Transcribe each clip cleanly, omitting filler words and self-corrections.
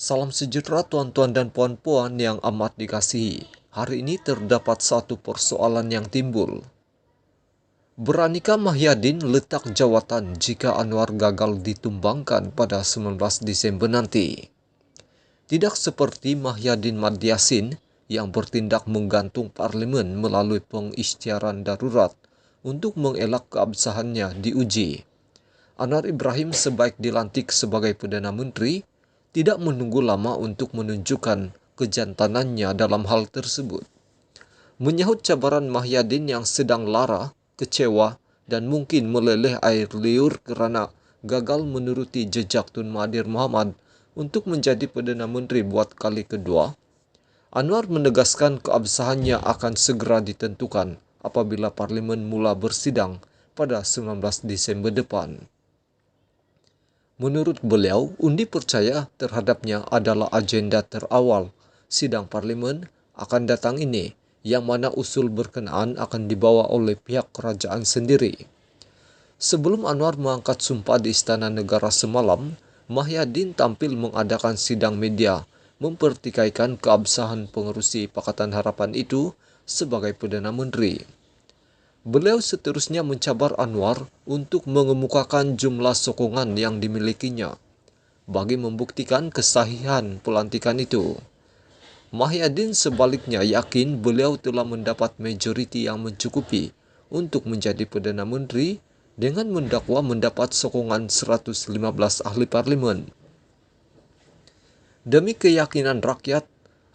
Salam sejahtera tuan-tuan dan puan-puan yang amat dikasihi. Hari ini terdapat satu persoalan yang timbul. Beranikah Mahyadin letak jawatan jika Anwar gagal ditumbangkan pada 19 Desember nanti? Tidak seperti Mahyadin Madyasin yang bertindak menggantung parlemen melalui pengisytiharan darurat untuk mengelak keabsahannya diuji. Anwar Ibrahim sebaik dilantik sebagai Perdana Menteri tidak menunggu lama untuk menunjukkan kejantanannya dalam hal tersebut. Menyahut cabaran Mahyadin yang sedang lara, kecewa, dan mungkin meleleh air liur kerana gagal menuruti jejak Tun Mahathir Mohamad untuk menjadi Perdana Menteri buat kali kedua, Anwar menegaskan keabsahannya akan segera ditentukan apabila Parlimen mula bersidang pada 19 Desember depan. Menurut beliau, undi percaya terhadapnya adalah agenda terawal sidang parlimen akan datang ini, yang mana usul berkenaan akan dibawa oleh pihak kerajaan sendiri. Sebelum Anwar mengangkat sumpah di Istana Negara semalam, Mahyadin tampil mengadakan sidang media mempertikaikan keabsahan pengerusi Pakatan Harapan itu sebagai Perdana Menteri. Beliau seterusnya mencabar Anwar untuk mengemukakan jumlah sokongan yang dimilikinya bagi membuktikan kesahihan pelantikan itu. Mahyadin sebaliknya yakin beliau telah mendapat majoriti yang mencukupi untuk menjadi Perdana Menteri dengan mendakwa mendapat sokongan 115 ahli parlimen. Demi keyakinan rakyat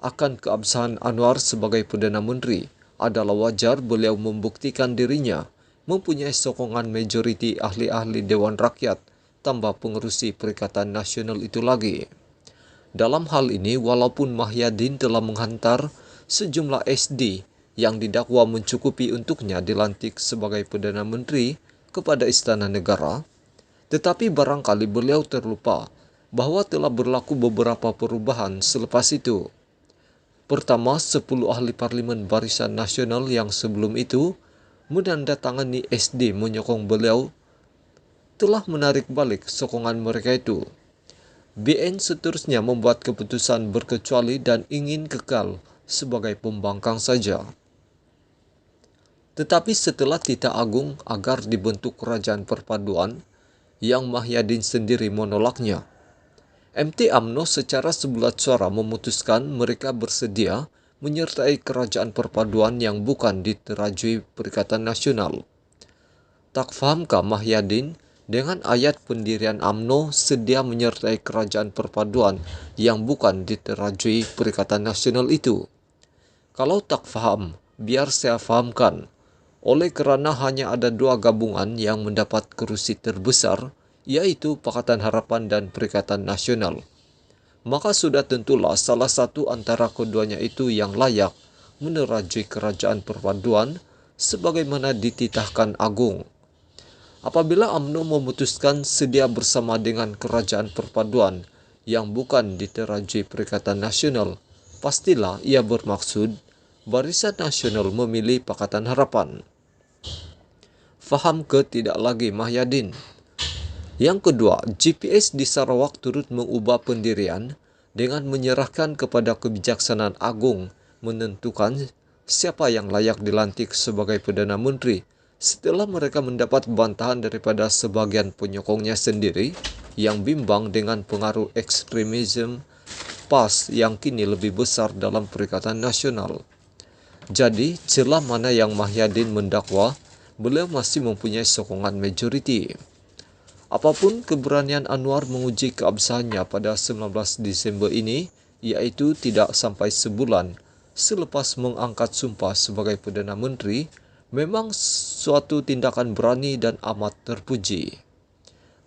akan keabsahan Anwar sebagai Perdana Menteri, adalah wajar beliau membuktikan dirinya mempunyai sokongan majoriti ahli-ahli Dewan Rakyat tambah pengerusi Perikatan Nasional itu lagi. Dalam hal ini, walaupun Mahyadin telah menghantar sejumlah SD yang didakwa mencukupi untuknya dilantik sebagai Perdana Menteri kepada Istana Negara, tetapi barangkali beliau terlupa bahwa telah berlaku beberapa perubahan selepas itu. Pertama, 10 ahli parlimen Barisan Nasional yang sebelum itu menandatangani SD menyokong beliau telah menarik balik sokongan mereka itu. BN seterusnya membuat keputusan berkecuali dan ingin kekal sebagai pembangkang saja. Tetapi setelah titah agung agar dibentuk kerajaan perpaduan yang Mahyadin sendiri menolaknya, MT UMNO secara sebulat suara memutuskan mereka bersedia menyertai kerajaan perpaduan yang bukan diterajui Perikatan Nasional. Tak fahamkah Mahyadin dengan ayat pendirian UMNO sedia menyertai kerajaan perpaduan yang bukan diterajui Perikatan Nasional itu? Kalau tak faham, biar saya fahamkan. Oleh kerana hanya ada dua gabungan yang mendapat kerusi terbesar, yaitu Pakatan Harapan dan Perikatan Nasional, maka sudah tentulah salah satu antara keduanya itu yang layak menerajui kerajaan perpaduan sebagaimana dititahkan agung. Apabila UMNO memutuskan sedia bersama dengan kerajaan perpaduan yang bukan diterajui Perikatan Nasional, pastilah ia bermaksud Barisan Nasional memilih Pakatan Harapan. Faham ke tidak lagi Mahyadin? Yang kedua, GPS di Sarawak turut mengubah pendirian dengan menyerahkan kepada kebijaksanaan agung menentukan siapa yang layak dilantik sebagai Perdana Menteri setelah mereka mendapat bantahan daripada sebagian penyokongnya sendiri yang bimbang dengan pengaruh ekstremisme PAS yang kini lebih besar dalam Perikatan Nasional. Jadi, celah mana yang Mahyadin mendakwa, beliau masih mempunyai sokongan majoriti. Apapun keberanian Anwar menguji keabsahannya pada 19 Desember ini, iaitu tidak sampai sebulan selepas mengangkat sumpah sebagai Perdana Menteri, memang suatu tindakan berani dan amat terpuji.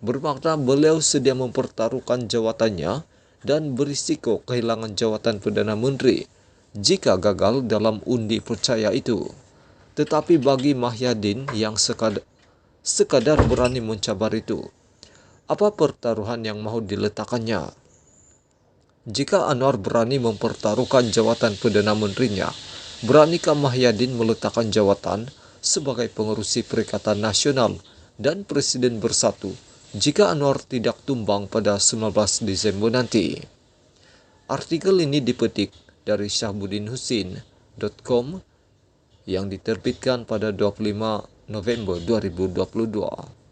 Bermakna beliau sedia mempertaruhkan jawatannya dan berisiko kehilangan jawatan Perdana Menteri jika gagal dalam undi percaya itu. Tetapi bagi Mahyadin yang sekadar berani mencabar itu, apa pertaruhan yang mahu diletakkannya? Jika Anwar berani mempertaruhkan jawatan Perdana Menterinya, beranikah Mahyadin meletakkan jawatan sebagai pengerusi Perikatan Nasional dan Presiden bersatu jika Anwar tidak tumbang pada 19 Desember nanti? Artikel ini dipetik dari syahbudinhusin.com yang diterbitkan pada 25 November 2022.